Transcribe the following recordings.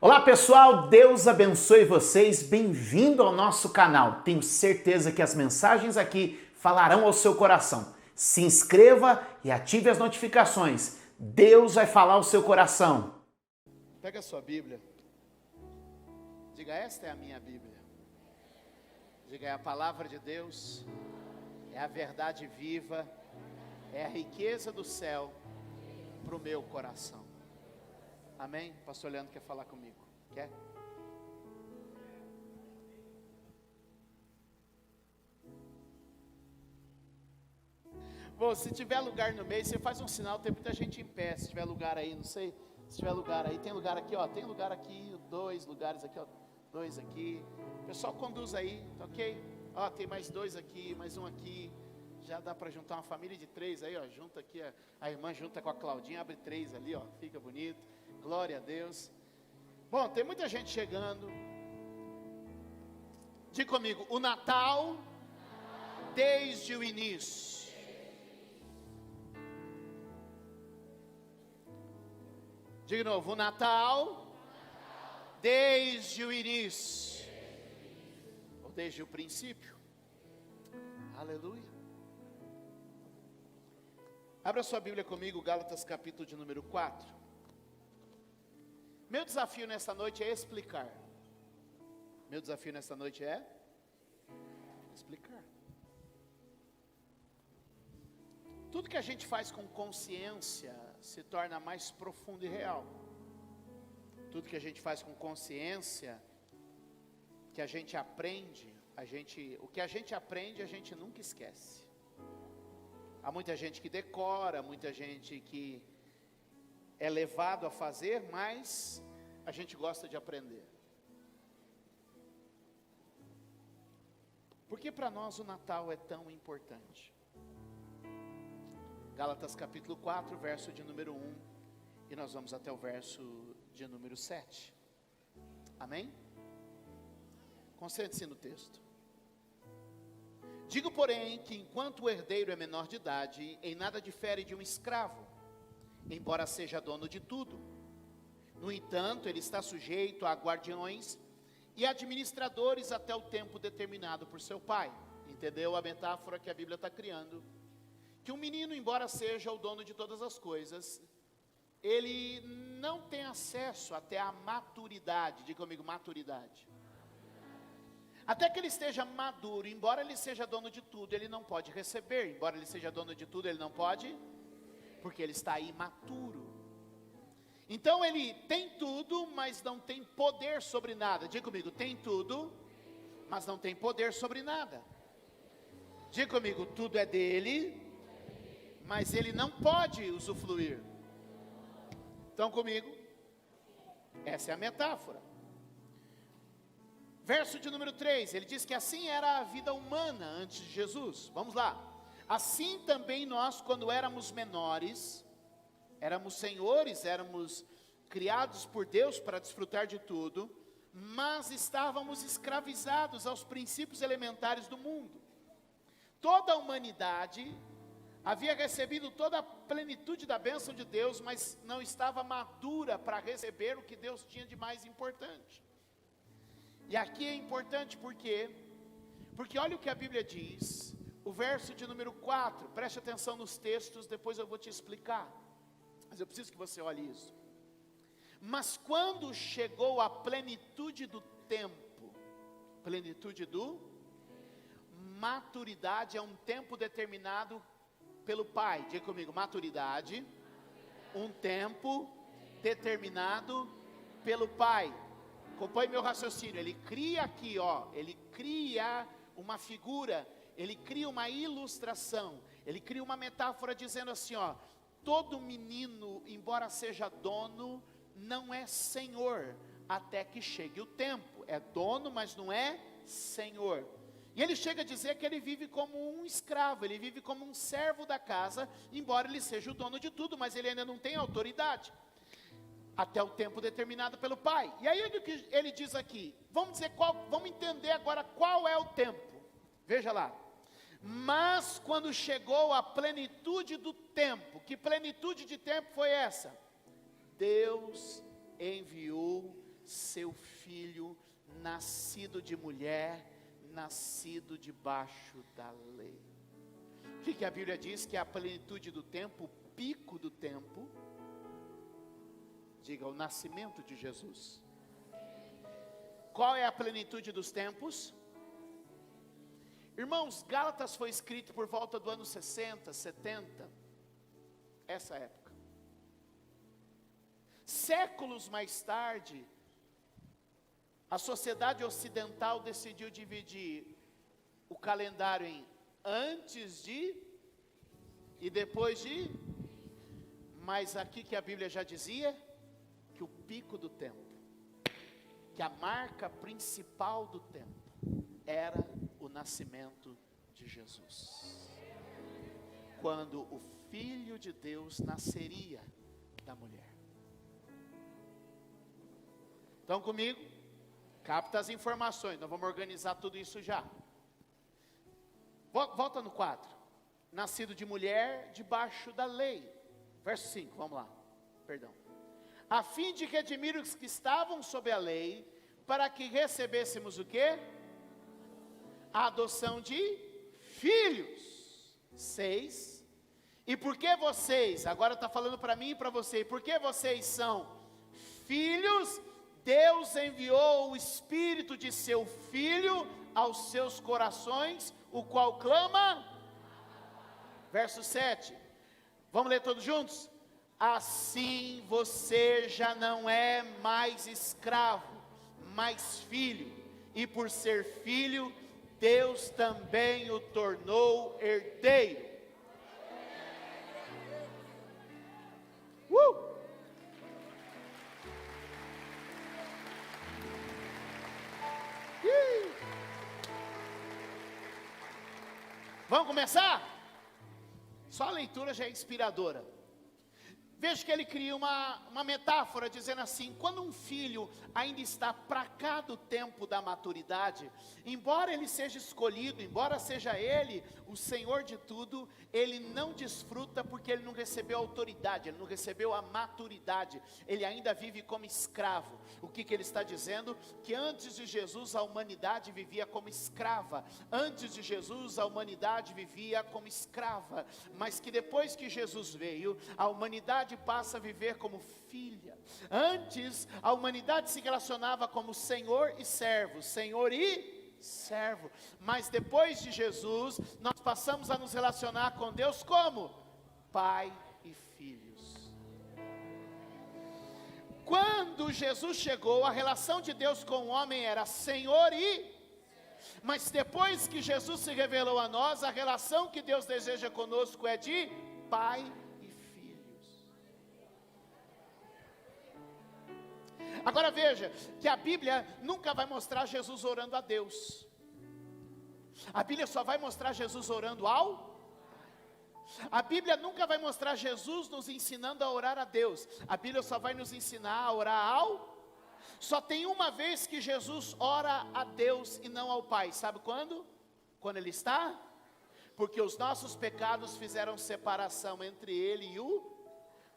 Olá pessoal, Deus abençoe vocês, bem-vindo ao nosso canal. Tenho certeza que as mensagens aqui falarão ao seu coração. Se inscreva e ative as notificações. Deus vai falar ao seu coração. Pega a sua Bíblia. Diga, esta é a minha Bíblia. Diga, é a palavra de Deus, é a verdade viva, é a riqueza do céu para o meu coração. Amém? Pastor Leandro quer falar comigo. Quer? Bom, se tiver lugar no meio, você faz um sinal, tem muita gente em pé. Se tiver lugar aí, não sei. Se tiver lugar aí, tem lugar aqui, ó. Tem lugar aqui, 2 lugares aqui, ó. 2 aqui. O pessoal conduz aí, tá ok? Ó, tem mais 2 aqui, mais um aqui. Já dá para juntar uma família de 3 aí, ó. Junta aqui, a irmã junta com a Claudinha, abre 3 ali, ó. Fica bonito. Glória a Deus. Bom, tem muita gente chegando. Diga comigo, o Natal desde o início. Diga de novo, o Natal desde o início. Ou desde o princípio. Aleluia. Abra sua Bíblia comigo, Gálatas capítulo de número 4. Meu desafio nessa noite é explicar. Meu desafio nessa noite é explicar. Tudo que a gente faz com consciência se torna mais profundo e real. Tudo que a gente faz com consciência, que a gente aprende, o que a gente aprende a gente nunca esquece. Há muita gente que decora, muita gente que é levado a fazer, mas a gente gosta de aprender. Por que para nós o Natal é tão importante? Gálatas capítulo 4, verso de número 1, e nós vamos até o verso de número 7. Amém? Concentre-se no texto. Digo, porém, que enquanto o herdeiro é menor de idade, em nada difere de um escravo, embora seja dono de tudo. No entanto, ele está sujeito a guardiões e administradores até o tempo determinado por seu pai. Entendeu a metáfora que a Bíblia está criando? Que um menino, embora seja o dono de todas as coisas, ele não tem acesso até a maturidade. Diga comigo, maturidade. Até que ele esteja maduro, embora ele seja dono de tudo, ele não pode receber. Embora ele seja dono de tudo, ele não pode, porque ele está imaturo. Então ele tem tudo, mas não tem poder sobre nada. Diga comigo, tem tudo, mas não tem poder sobre nada. Diga comigo, tudo é dele, mas ele não pode usufruir. Estão comigo? Essa é a metáfora. Verso de número 3, ele diz que assim era a vida humana antes de Jesus. Vamos lá. Assim também nós, quando éramos menores, éramos senhores, éramos criados por Deus para desfrutar de tudo, mas estávamos escravizados aos princípios elementares do mundo. Toda a humanidade havia recebido toda a plenitude da bênção de Deus, mas não estava madura para receber o que Deus tinha de mais importante. E aqui é importante porque olha o que a Bíblia diz, o verso de número 4, preste atenção nos textos, depois eu vou te explicar. Mas eu preciso que você olhe isso. Mas quando chegou a plenitude do tempo, maturidade é um tempo determinado pelo Pai. Diga comigo, maturidade, um tempo determinado pelo Pai. Acompanhe meu raciocínio, ele cria aqui, ó, ele cria uma figura, ele cria uma ilustração, ele cria uma metáfora dizendo assim, ó, todo menino, embora seja dono, não é senhor, até que chegue o tempo. É dono, mas não é senhor. E ele chega a dizer que ele vive como um escravo, ele vive como um servo da casa, embora ele seja o dono de tudo, mas ele ainda não tem autoridade. Até o tempo determinado pelo Pai. E aí ele diz aqui, vamos entender agora qual é o tempo. Veja lá. Mas quando chegou a plenitude do tempo, que plenitude de tempo foi essa? Deus enviou seu filho, nascido de mulher, nascido debaixo da lei. O que a Bíblia diz? Que é a plenitude do tempo, o pico do tempo. Diga, o nascimento de Jesus. Qual é a plenitude dos tempos? Irmãos, Gálatas foi escrito por volta do ano 60, 70, essa época. Séculos mais tarde, a sociedade ocidental decidiu dividir o calendário em antes de e depois de. Mas aqui que a Bíblia já dizia que o pico do tempo, que a marca principal do tempo era o nascimento de Jesus. Quando o Filho de Deus nasceria da mulher. Estão comigo? Capta as informações, nós vamos organizar tudo isso já. Volta no 4. Nascido de mulher, debaixo da lei. Verso 5, vamos lá. Perdão. A fim de redimir os que estavam sob a lei, para que recebêssemos o quê? A adoção de filhos. 6. E porque vocês, agora está falando para mim e para você, porque vocês são filhos, Deus enviou o Espírito de seu Filho aos seus corações, o qual clama. Verso 7. Vamos ler todos juntos? Assim você já não é mais escravo, mas filho. E por ser filho, Deus também o tornou herdeiro. Vamos começar? Só a leitura já é inspiradora. Veja que ele cria uma metáfora dizendo assim: quando um filho ainda está para cá do tempo da maturidade, embora ele seja escolhido, embora seja ele o Senhor de tudo, ele não desfruta porque ele não recebeu autoridade, ele não recebeu a maturidade, ele ainda vive como escravo. O que ele está dizendo? Que antes de Jesus a humanidade vivia como escrava, antes de Jesus a humanidade vivia como escrava, mas que depois que Jesus veio, a humanidade passa a viver como filha. Antes a humanidade se relacionava como senhor e servo, senhor e servo, mas depois de Jesus nós passamos a nos relacionar com Deus como pai e filhos. Quando Jesus chegou, a relação de Deus com o homem era senhor e, mas depois que Jesus se revelou a nós, a relação que Deus deseja conosco é de pai e filhos. Agora veja, que a Bíblia nunca vai mostrar Jesus orando a Deus. A Bíblia só vai mostrar Jesus orando ao. A Bíblia nunca vai mostrar Jesus nos ensinando a orar a Deus. A Bíblia só vai nos ensinar a orar ao. Só tem uma vez que Jesus ora a Deus e não ao Pai. Sabe quando? Quando Ele está? Porque os nossos pecados fizeram separação entre Ele e o.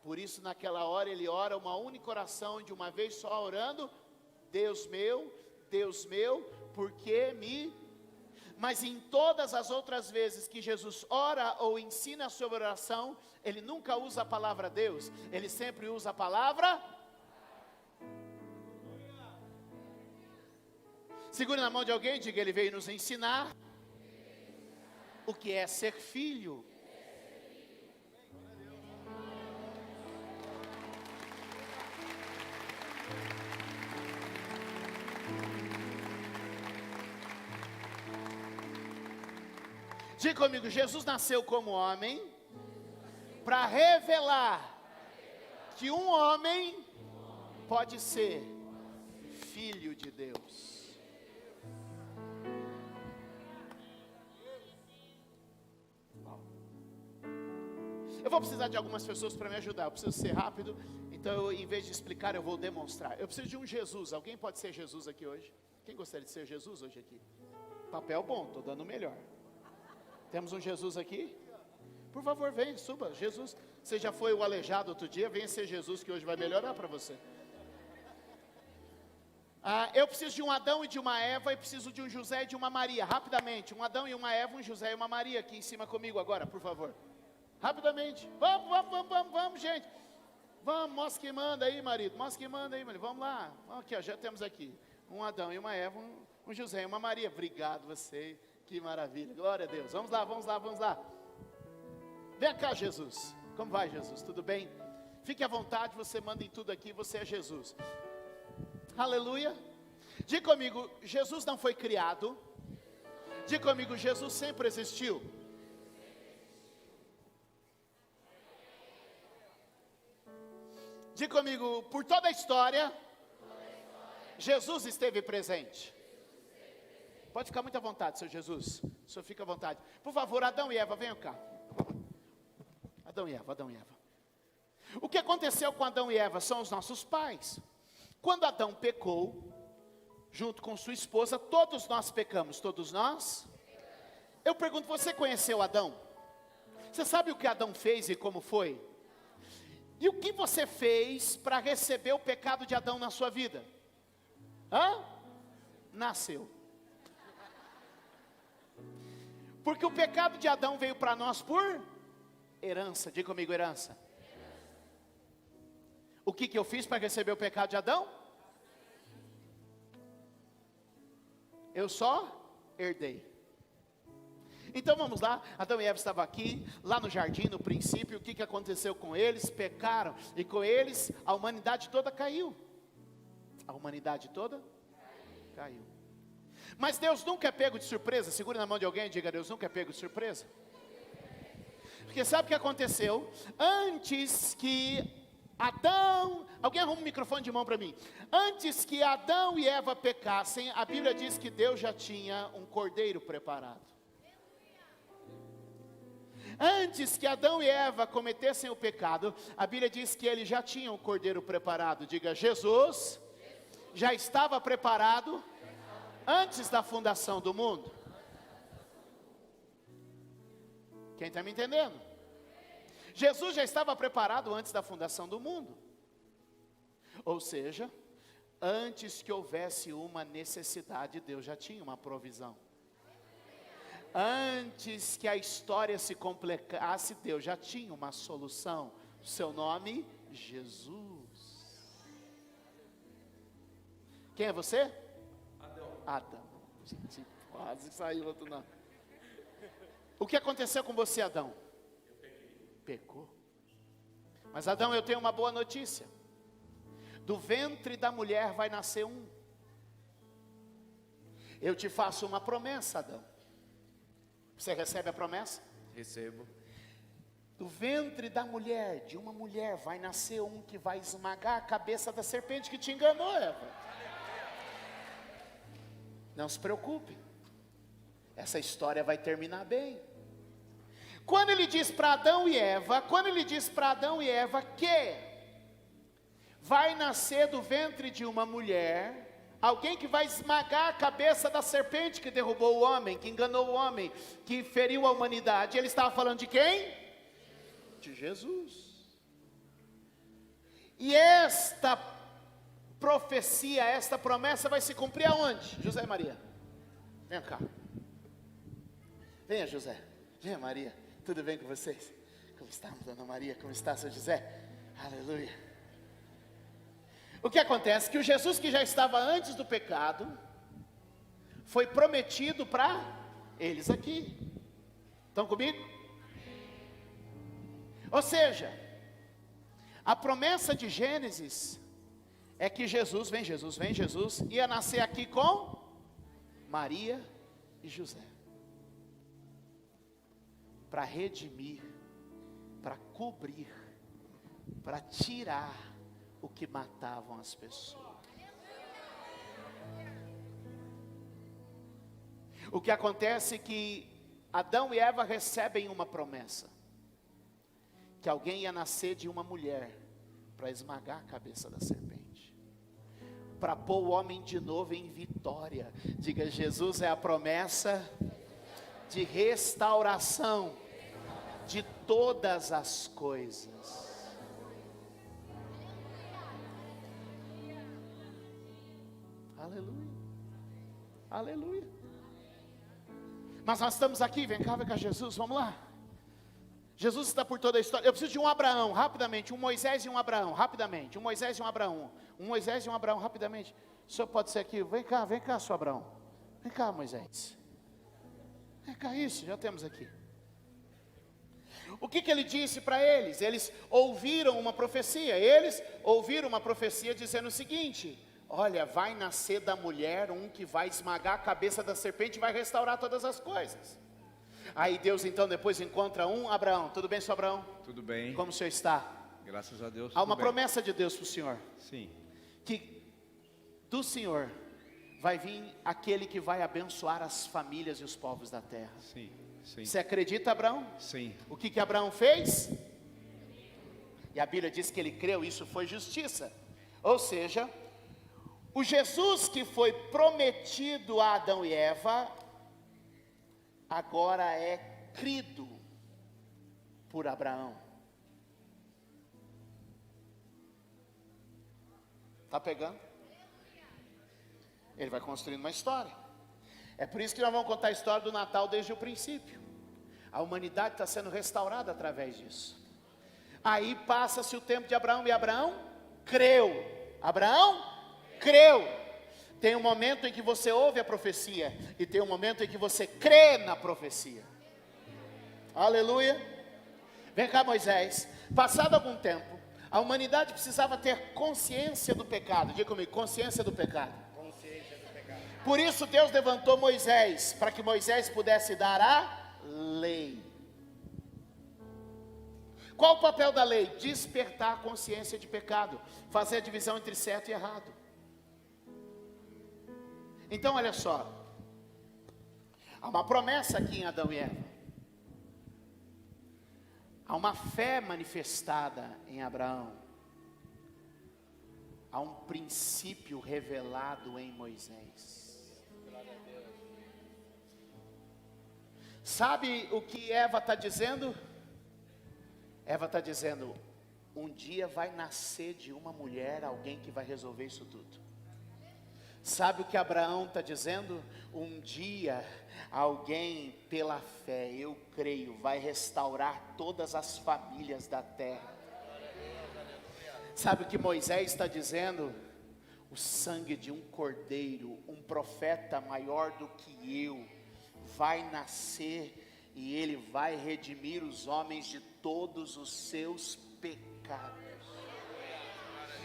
Por isso naquela hora Ele ora uma única oração, de uma vez só orando: Deus meu, por que me... Mas em todas as outras vezes que Jesus ora ou ensina sobre oração, Ele nunca usa a palavra Deus, Ele sempre usa a palavra. Segure na mão de alguém e diga: Ele veio nos ensinar o que é ser filho. Diga comigo: Jesus nasceu como homem para revelar que um homem pode ser filho de Deus. Eu vou precisar de algumas pessoas para me ajudar. Eu preciso ser rápido, então em vez de explicar, eu vou demonstrar. Eu preciso de um Jesus. Alguém pode ser Jesus aqui hoje? Quem gostaria de ser Jesus hoje aqui? Papel bom, estou dando o melhor. Temos um Jesus aqui? Por favor, vem, suba. Jesus, você já foi o aleijado outro dia, venha ser Jesus que hoje vai melhorar para você. Eu preciso de um Adão e de uma Eva, e preciso de um José e de uma Maria, rapidamente. Um Adão e uma Eva, um José e uma Maria, aqui em cima comigo agora, por favor. Rapidamente. Vamos, gente. Vamos, mostra quem manda aí, marido. Mostra quem manda aí, marido. Vamos lá. Aqui, ó, já temos aqui um Adão e uma Eva, um José e uma Maria. Obrigado você, que maravilha. Glória a Deus. Vamos lá. Vem cá, Jesus. Como vai, Jesus? Tudo bem? Fique à vontade, você manda em tudo aqui, você é Jesus. Aleluia. Diga comigo, Jesus não foi criado. Diga comigo, Jesus sempre existiu. Diga comigo, por toda a história, Jesus esteve presente. Pode ficar muito à vontade, seu Jesus. O senhor fica à vontade. Por favor, Adão e Eva, venham cá. Adão e Eva. O que aconteceu com Adão e Eva são os nossos pais. Quando Adão pecou, junto com sua esposa, todos nós pecamos, todos nós. Eu pergunto, você conheceu Adão? Você sabe o que Adão fez e como foi? E o que você fez para receber o pecado de Adão na sua vida? Nasceu. Porque o pecado de Adão veio para nós por herança. Diga comigo, herança. O que eu fiz para receber o pecado de Adão? Eu só herdei. Então vamos lá, Adão e Eva estavam aqui, lá no jardim, no princípio. O que aconteceu com eles? Pecaram, e com eles a humanidade toda caiu. A humanidade toda caiu. Mas Deus nunca é pego de surpresa. Segure na mão de alguém e diga, Deus nunca é pego de surpresa. Porque sabe o que aconteceu? Antes que Adão, alguém arruma um microfone de mão para mim. Antes que Adão e Eva pecassem, a Bíblia diz que Deus já tinha um cordeiro preparado. Antes que Adão e Eva cometessem o pecado, a Bíblia diz que ele já tinha um cordeiro preparado. Diga, Jesus já estava preparado antes da fundação do mundo. Quem está me entendendo? Jesus já estava preparado antes da fundação do mundo. Ou seja, antes que houvesse uma necessidade, Deus já tinha uma provisão. Antes que a história se complicasse, Deus já tinha uma solução. Seu nome, Jesus. Quem é você? Adão. Gente, quase saiu outro nome. O que aconteceu com você, Adão? Pecou. Mas Adão, eu tenho uma boa notícia. Do ventre da mulher vai nascer um. Eu te faço uma promessa, Adão. Você recebe a promessa? Recebo. Do ventre da mulher, de uma mulher, vai nascer um que vai esmagar a cabeça da serpente que te enganou, Eva. Não se preocupe. Essa história vai terminar bem. Quando ele diz para Adão e Eva, que vai nascer do ventre de uma mulher, alguém que vai esmagar a cabeça da serpente que derrubou o homem, que enganou o homem, que feriu a humanidade, ele estava falando de quem? De Jesus. E esta profecia, esta promessa vai se cumprir aonde? José e Maria, vem cá. Venha, José, venha, Maria. Tudo bem com vocês? Como está, dona Maria? Como está, seu José? Aleluia. O que acontece? Que o Jesus que já estava antes do pecado, foi prometido para eles aqui. Estão comigo? Ou seja, a promessa de Gênesis é que Jesus, ia nascer aqui com Maria e José. Para redimir, para cobrir, para tirar o que matavam as pessoas. O que acontece é que Adão e Eva recebem uma promessa, que alguém ia nascer de uma mulher, para esmagar a cabeça da serpente, para pôr o homem de novo em vitória. Diga, Jesus é a promessa de restauração de todas as coisas. Aleluia. Aleluia. Mas nós estamos aqui, vem cá Jesus, vamos lá. Jesus está por toda a história. Eu preciso de um Abraão, rapidamente. Um Moisés e um Abraão, rapidamente. Um Moisés e um Abraão. Um Moisés e um Abraão, rapidamente. O senhor pode ser aqui? Vem cá, seu Abraão. Vem cá, Moisés. Vem cá, isso, já temos aqui. O que ele disse para eles? Eles ouviram uma profecia. Eles ouviram uma profecia dizendo o seguinte: olha, vai nascer da mulher um que vai esmagar a cabeça da serpente e vai restaurar todas as coisas. Aí Deus então depois encontra um Abraão. Tudo bem, seu Abraão? Tudo bem. Como o senhor está? Graças a Deus. Há uma promessa de Deus para o senhor. Sim. Que do senhor vai vir aquele que vai abençoar as famílias e os povos da terra. Sim, sim. Você acredita, Abraão? Sim. O que Abraão fez? E a Bíblia diz que ele creu, isso foi justiça. Ou seja, o Jesus que foi prometido a Adão e Eva, agora é crido por Abraão. Está pegando? Ele vai construindo uma história. É por isso que nós vamos contar a história do Natal desde o princípio. A humanidade está sendo restaurada através disso. Aí passa-se o tempo de Abraão e Abraão creu. Abraão creu. Tem um momento em que você ouve a profecia e tem um momento em que você crê na profecia. Aleluia. Vem cá, Moisés. Passado algum tempo, a humanidade precisava ter consciência do pecado. Diga comigo, consciência do pecado. Consciência do pecado. Por isso Deus levantou Moisés, para que Moisés pudesse dar a lei. Qual o papel da lei? Despertar a consciência de pecado, fazer a divisão entre certo e errado. Então olha só, há uma promessa aqui em Adão e Eva, há uma fé manifestada em Abraão, há um princípio revelado em Moisés. Sabe o que Eva está dizendo? Eva está dizendo, um dia vai nascer de uma mulher alguém que vai resolver isso tudo. Sabe o que Abraão está dizendo? Um dia alguém pela fé, eu creio, vai restaurar todas as famílias da terra. Sabe o que Moisés está dizendo? O sangue de um cordeiro, um profeta maior do que eu, vai nascer e ele vai redimir os homens de todos os seus pecados.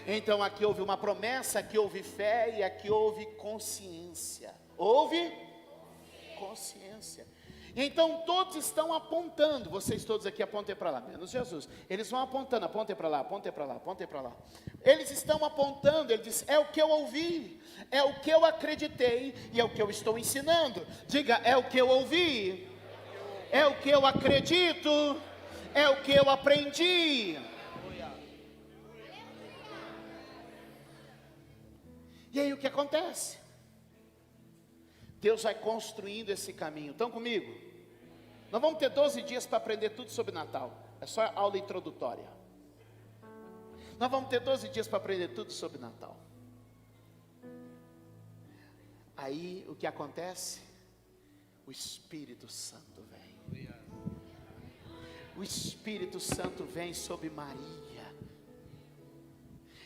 Então aqui houve uma promessa, aqui houve fé e aqui houve consciência. Houve consciência. Então todos estão apontando, vocês todos aqui apontem para lá, menos Jesus. Eles vão apontando, apontem para lá, apontem para lá, apontem para lá. Eles estão apontando, ele diz, é o que eu ouvi, é o que eu acreditei e é o que eu estou ensinando. Diga, é o que eu ouvi, é o que eu acredito, é o que eu aprendi. E aí o que acontece? Deus vai construindo esse caminho. Estão comigo? Nós vamos ter 12 dias para aprender tudo sobre Natal. É só aula introdutória. Nós vamos ter 12 dias para aprender tudo sobre Natal. Aí o que acontece? O Espírito Santo vem. O Espírito Santo vem sobre Maria.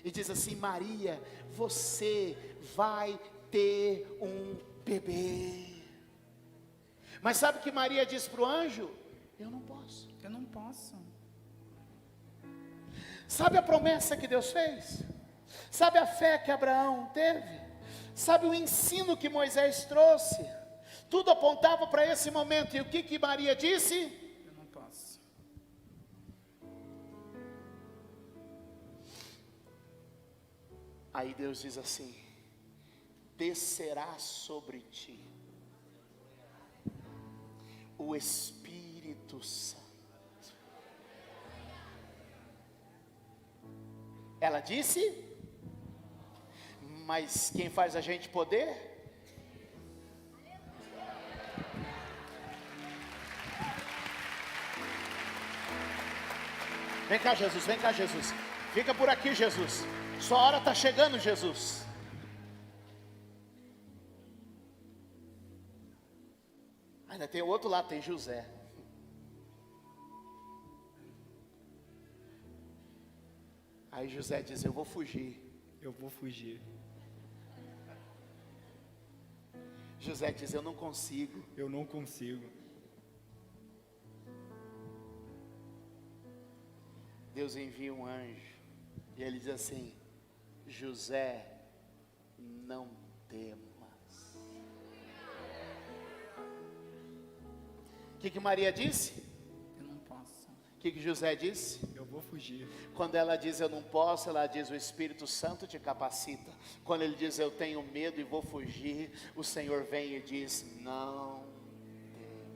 E diz assim, Maria, você vai ter um bebê. Mas sabe o que Maria disse para o anjo? Eu não posso. Eu não posso. Sabe a promessa que Deus fez? Sabe a fé que Abraão teve? Sabe o ensino que Moisés trouxe? Tudo apontava para esse momento. E o que Maria disse? Eu não posso. Aí Deus diz assim, descerá sobre ti o Espírito Santo. Ela disse, mas quem faz a gente poder? Vem cá, Jesus, vem cá, Jesus. Fica por aqui, Jesus. Sua hora está chegando, Jesus. Ainda tem o outro lado, tem José. Aí José diz: eu vou fugir. Eu vou fugir. José diz: eu não consigo. Eu não consigo. Deus envia um anjo e ele diz assim: José, não temas. O que Maria disse? Eu não posso. O que José disse? Eu vou fugir. Quando ela diz eu não posso, ela diz o Espírito Santo te capacita. Quando ele diz eu tenho medo e vou fugir, o Senhor vem e diz não temas.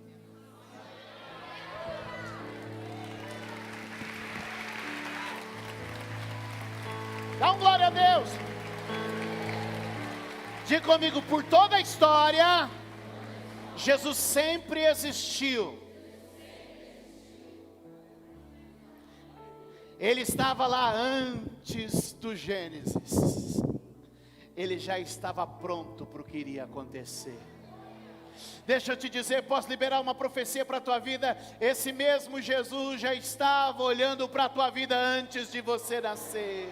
Dá um glória a Deus. Diga comigo, por toda a história, Jesus sempre existiu. Ele estava lá antes do Gênesis. Ele já estava pronto para o que iria acontecer. Deixa eu te dizer, posso liberar uma profecia para a tua vida? Esse mesmo Jesus já estava olhando para a tua vida antes de você nascer.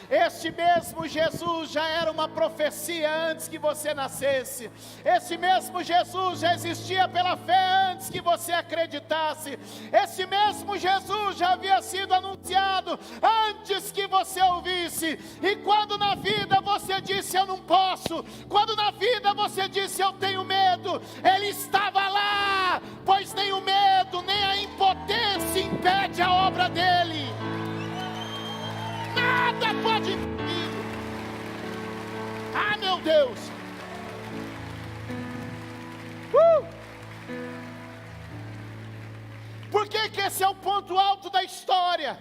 Este mesmo Jesus já era uma profecia antes que você nascesse. Esse mesmo Jesus já existia pela fé antes que você acreditasse. Esse mesmo Jesus já havia sido anunciado antes que você ouvisse. E quando na vida você disse eu não posso, quando na vida você disse eu tenho medo, Ele estava lá, pois nem o medo nem a impotência impede a obra dEle. Nada pode impedir. Ah, meu Deus. Por que esse é o ponto alto da história?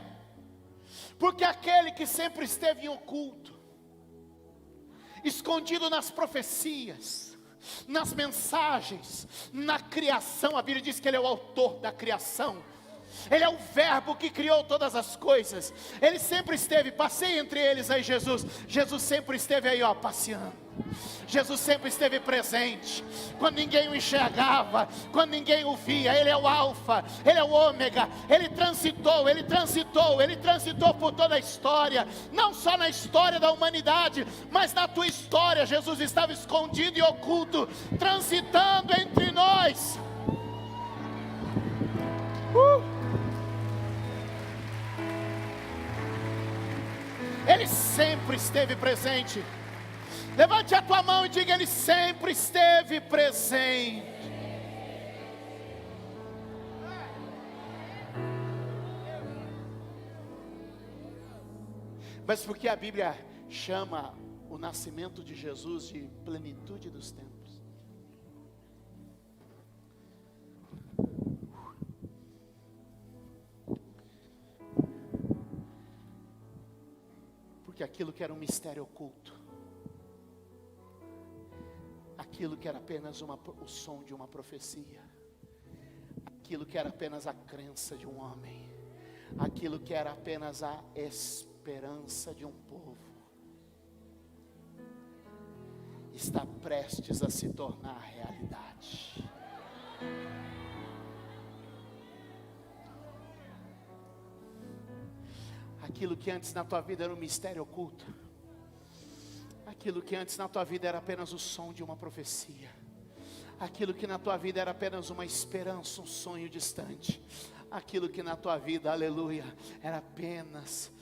Porque aquele que sempre esteve em oculto, escondido nas profecias, nas mensagens, na criação, a Bíblia diz que Ele é o autor da criação. Ele é o verbo que criou todas as coisas. Ele sempre esteve, passei entre eles aí Jesus sempre esteve aí passeando. Jesus sempre esteve presente, quando ninguém o enxergava, quando ninguém o via. Ele é o alfa, Ele é o ômega. Ele transitou por toda a história. Não só na história da humanidade, mas na tua história. Jesus estava escondido e oculto, transitando entre nós. Ele sempre esteve presente. Levante a tua mão e diga: Ele sempre esteve presente. Mas por que a Bíblia chama o nascimento de Jesus de plenitude dos tempos? Porque aquilo que era um mistério oculto, aquilo que era apenas o som de uma profecia, aquilo que era apenas a crença de um homem, aquilo que era apenas a esperança de um povo, está prestes a se tornar realidade. Aquilo que antes na tua vida era um mistério oculto, aquilo que antes na tua vida era apenas o som de uma profecia, aquilo que na tua vida era apenas uma esperança, um sonho distante, aquilo que na tua vida, aleluia, era apenas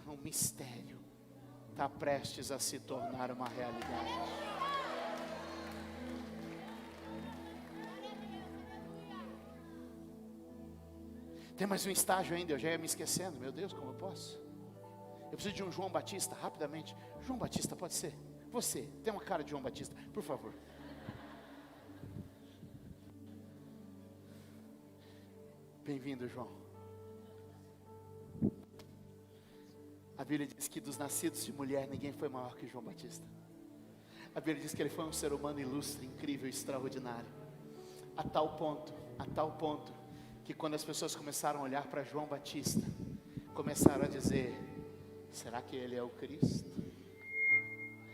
um mistério, está prestes a se tornar uma realidade. Tem mais um estágio ainda, eu já ia me esquecendo. Meu Deus, como eu posso? Eu preciso de um João Batista, rapidamente. João Batista, pode ser? Você, tem uma cara de João Batista, por favor. Bem-vindo, João. A Bíblia diz que dos nascidos de mulher, ninguém foi maior que João Batista. A Bíblia diz que ele foi um ser humano ilustre, incrível, extraordinário. A tal ponto, que quando as pessoas começaram a olhar para João Batista, começaram a dizer: será que ele é o Cristo?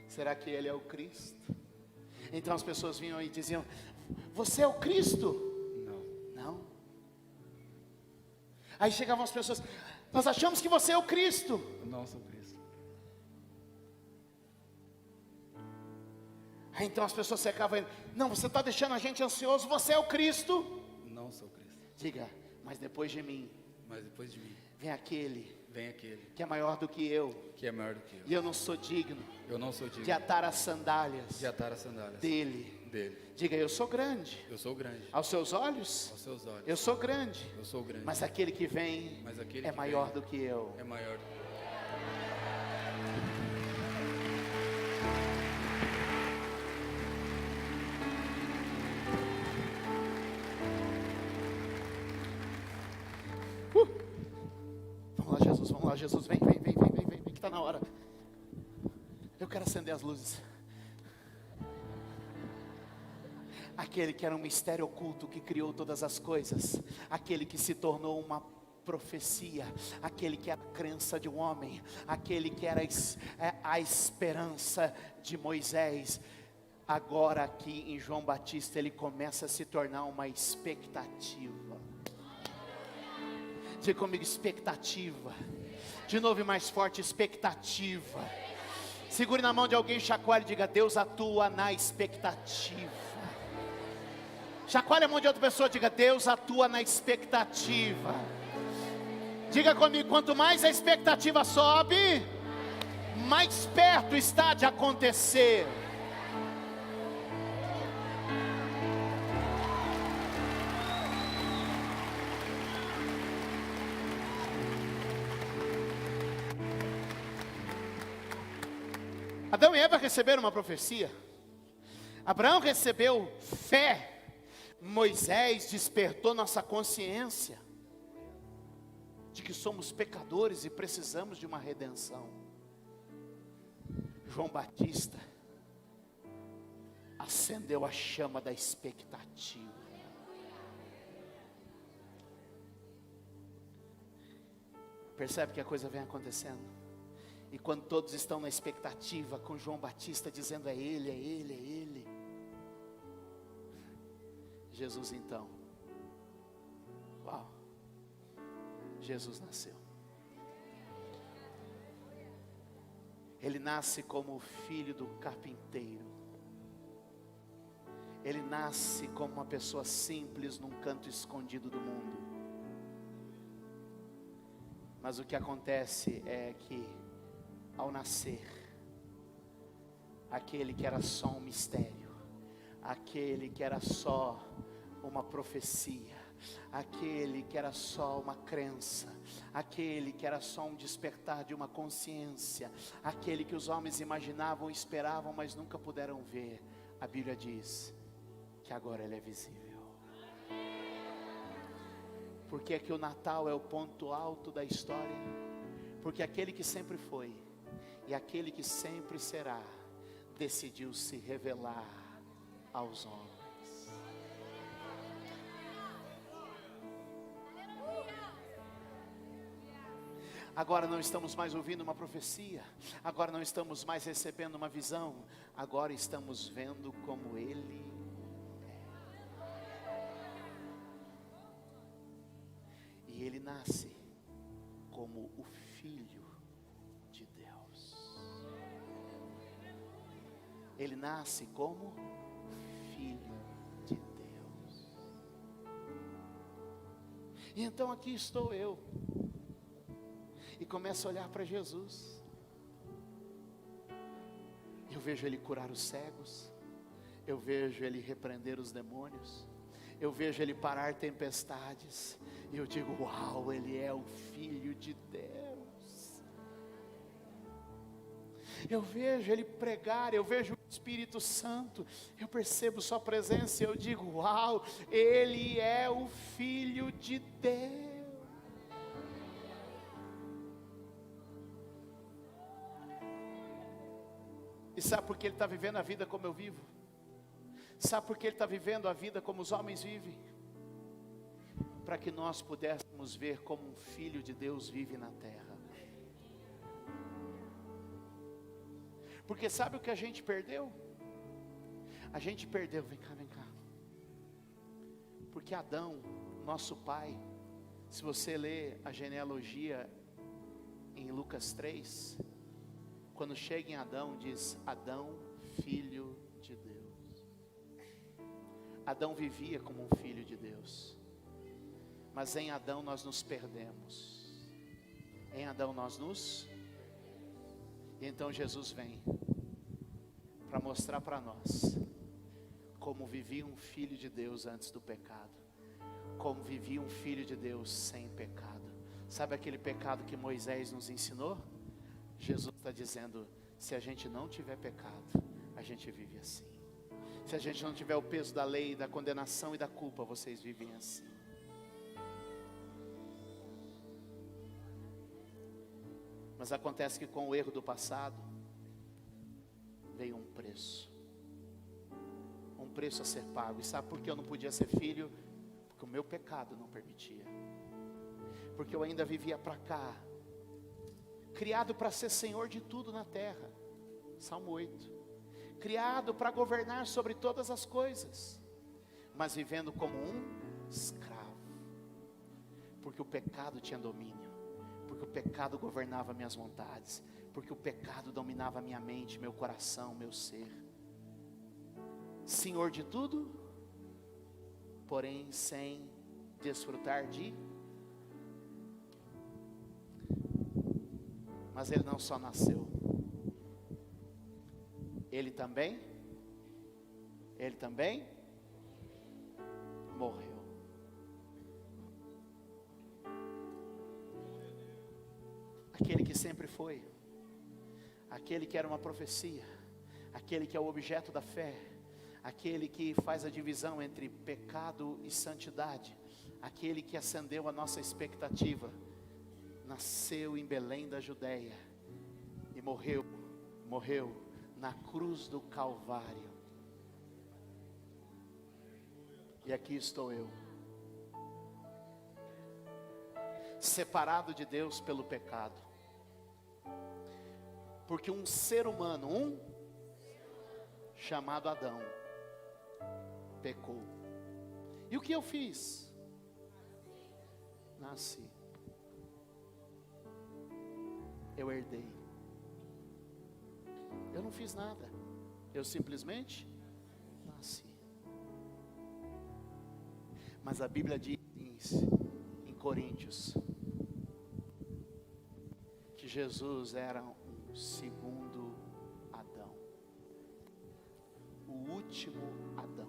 Será que ele é o Cristo? Então as pessoas vinham e diziam: você é o Cristo? Não. Aí chegavam as pessoas: nós achamos que você é o Cristo. Não sou Cristo. Aí então as pessoas secavam ele: não, você está deixando a gente ansioso, você é o Cristo. Não sou Cristo. Diga: mas depois de mim Mas depois de mim, vem aquele vem aquele que é maior do que eu, que é maior do que e eu não sou digno eu. Eu não sou digno de atar as sandálias de atar as sandálias dele. dele. Diga: eu sou grande Eu sou grande aos seus olhos, aos seus olhos. eu sou grande, Eu sou grande. mas aquele que vem Mas aquele é que maior vem do que eu. é maior do que eu. Vamos lá, Jesus, vem, que está na hora. Eu quero acender as luzes. Aquele que era um mistério oculto, que criou todas as coisas, aquele que se tornou uma profecia, aquele que era a crença de um homem, aquele que era a esperança de Moisés. Agora aqui em João Batista ele começa a se tornar uma expectativa. Diga comigo: expectativa. De novo e mais forte: expectativa. Segure na mão de alguém, chacoalhe e diga: Deus atua na expectativa. Chacoalhe a mão de outra pessoa, diga: Deus atua na expectativa. Diga comigo: quanto mais a expectativa sobe, mais perto está de acontecer. Adão e Eva receberam uma profecia. Abraão recebeu fé. Moisés despertou nossa consciência de que somos pecadores e precisamos de uma redenção. João Batista acendeu a chama da expectativa. Percebe que a coisa vem acontecendo? E quando todos estão na expectativa, com João Batista dizendo: é Ele, é Ele, é Ele. Jesus então, uau, Jesus nasceu. Ele nasce como filho do carpinteiro. Ele nasce como uma pessoa simples num canto escondido do mundo. Mas o que acontece é que, ao nascer, aquele que era só um mistério, aquele que era só uma profecia, aquele que era só uma crença, aquele que era só um despertar de uma consciência, aquele que os homens imaginavam, esperavam, mas nunca puderam ver, a Bíblia diz que agora ele é visível. Por que é que o Natal é o ponto alto da história? Porque aquele que sempre foi e aquele que sempre será decidiu se revelar aos homens. Agora não estamos mais ouvindo uma profecia, agora não estamos mais recebendo uma visão, agora estamos vendo como Ele é. E Ele nasce como o Filho de Deus. Ele nasce como Filho de Deus. E então aqui estou eu. E começo a olhar para Jesus. Eu vejo Ele curar os cegos. Eu vejo Ele repreender os demônios. Eu vejo Ele parar tempestades. E eu digo: uau, Ele é o Filho de Deus. Eu vejo Ele pregar. Eu vejo o Espírito Santo. Eu percebo Sua presença. E eu digo: uau, Ele é o Filho de Deus. E sabe por que ele está vivendo a vida como eu vivo? Sabe por que ele está vivendo a vida como os homens vivem? Para que nós pudéssemos ver como um filho de Deus vive na terra. Porque sabe o que a gente perdeu? A gente perdeu, vem cá. Porque Adão, nosso pai, se você ler a genealogia em Lucas 3, quando chega em Adão, diz Adão, filho de Deus. Adão vivia como um filho de Deus, mas em Adão nós nos perdemos. Em Adão nós nos... E então Jesus vem para mostrar para nós como vivia um filho de Deus antes do pecado, como vivia um filho de Deus sem pecado. Sabe aquele pecado que Moisés nos ensinou? Jesus está dizendo, se a gente não tiver pecado, a gente vive assim. Se a gente não tiver o peso da lei, da condenação e da culpa, vocês vivem assim. Mas acontece que com o erro do passado, veio um preço a ser pago. E sabe por que eu não podia ser filho? Porque o meu pecado não permitia. Porque eu ainda vivia para cá, criado para ser senhor de tudo na terra. Salmo 8. Criado para governar sobre todas as coisas, mas vivendo como um escravo. Porque o pecado tinha domínio. Porque o pecado governava minhas vontades. Porque o pecado dominava minha mente, meu coração, meu ser. Senhor de tudo, porém sem desfrutar de. Mas ele não só nasceu, ele também morreu. Aquele que sempre foi, aquele que era uma profecia, aquele que é o objeto da fé, aquele que faz a divisão entre pecado e santidade, aquele que acendeu a nossa expectativa, nasceu em Belém da Judeia e morreu na cruz do Calvário. E aqui estou eu, separado de Deus pelo pecado, porque um ser humano, chamado Adão, pecou. E o que eu fiz? Nasci. Eu herdei. Eu não fiz nada. Eu simplesmente nasci. Mas a Bíblia diz em Coríntios que Jesus era um segundo Adão, o último Adão.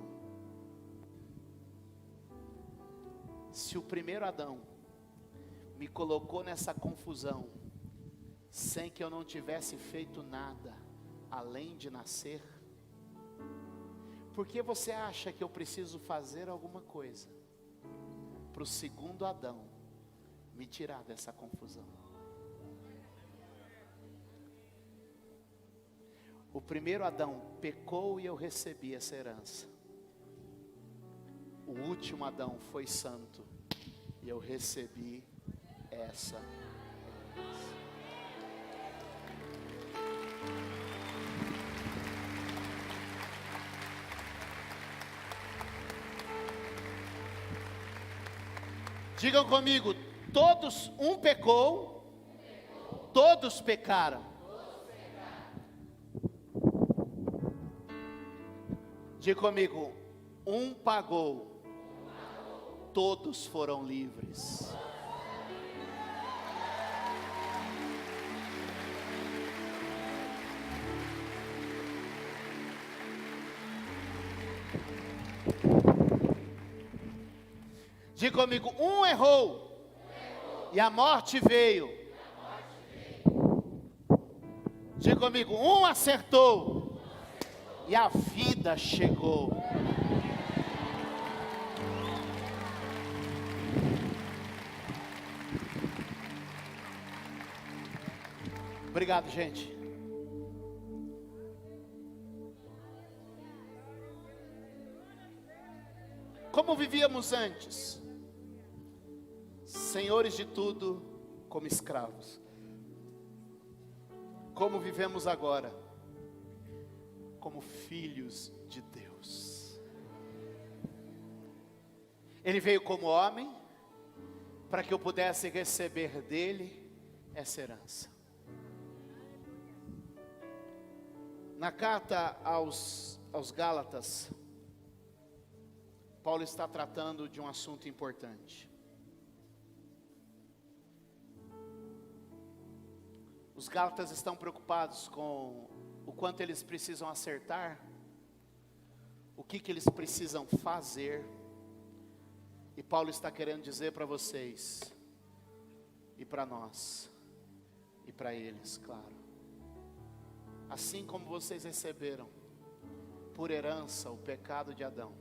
Se o primeiro Adão me colocou nessa confusão, sem que eu não tivesse feito nada, além de nascer, por que você acha que eu preciso fazer alguma coisa para o segundo Adão me tirar dessa confusão? O primeiro Adão pecou e eu recebi essa herança. O último Adão foi santo e eu recebi essa herança. Digam comigo, todos, um pecou, todos pecaram. Diga comigo, um pagou, todos foram livres. Diga comigo, um errou, e a morte veio. Diga comigo, um acertou, e a vida chegou. Obrigado, gente. Como vivíamos antes? Senhores de tudo, como escravos. Como vivemos agora? como filhos de Deus. Ele veio como homem, para que eu pudesse receber dele essa herança. Na carta aos Gálatas, Paulo está tratando de um assunto importante. Os Gálatas estão preocupados com o quanto eles precisam acertar, o que eles precisam fazer. E Paulo está querendo dizer para vocês, e para nós, e para eles, claro. Assim como vocês receberam por herança o pecado de Adão,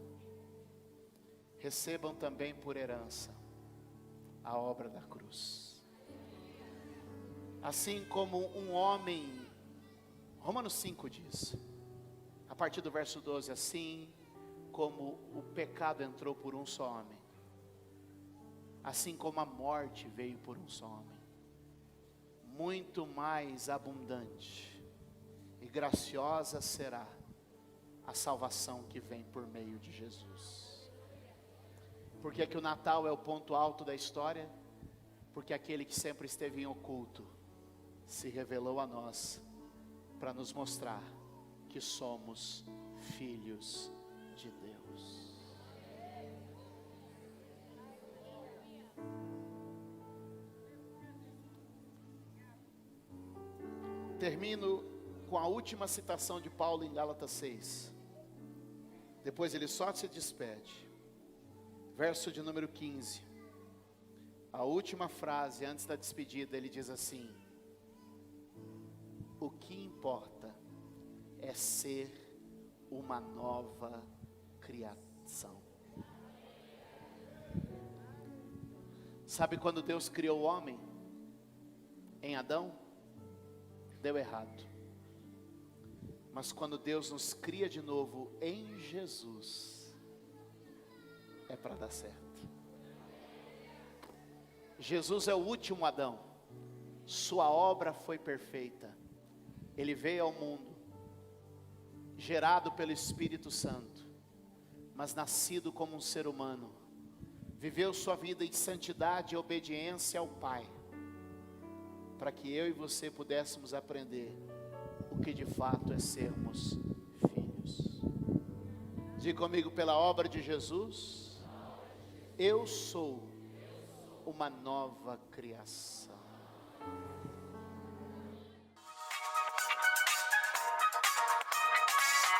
recebam também por herança a obra da cruz. Assim como um homem, Romanos 5 diz, a partir do verso 12, assim como o pecado entrou por um só homem, assim como a morte veio por um só homem, muito mais abundante e graciosa será a salvação que vem por meio de Jesus. Por que o Natal é o ponto alto da história? Porque aquele que sempre esteve em oculto se revelou a nós para nos mostrar que somos filhos de Deus. Termino com a última citação de Paulo em Gálatas 6. Depois ele só se despede. Verso de número 15. A última frase antes da despedida, ele diz assim: o que importa é ser uma nova criação. Sabe quando Deus criou o homem? Em Adão? Deu errado. Mas quando Deus nos cria de novo em Jesus, é para dar certo. Jesus é o último Adão. Sua obra foi perfeita. Ele veio ao mundo, gerado pelo Espírito Santo, mas nascido como um ser humano. Viveu sua vida em santidade e obediência ao Pai, para que eu e você pudéssemos aprender o que de fato é sermos filhos. Diga comigo: pela obra de Jesus, eu sou uma nova criação.